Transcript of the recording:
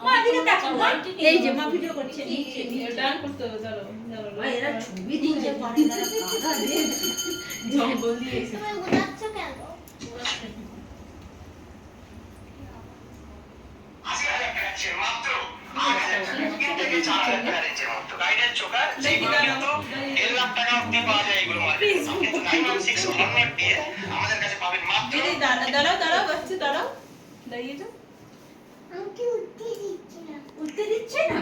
মা দিকে তাকাও মা। এই যে মা ভিডিও করছে নিচে ডান করতে হবে চলো ভাই এরা ছবি দিতে পারে না কারা রে জঙ্গল দিয়ে তুমি উড়াচ্ছ কেন? মাত্র 8,000 থেকে 4,000 টাকা রেঞ্জের মধ্যে গাইডের চোকার যেগুলো কিন্তু 1,000,000 টাকা অবধি পাওয়া যায় এগুলো মার্কেটে কিন্তু 916 দিয়ে আমাদের কাছে পাবেন মাত্র দিদি দাঁড়াও বাচ্চা দাঁড়াও দাঁড়িয়ে যাও আমাকে উঠতে দিচ্ছে না। উঠতে দিচ্ছে না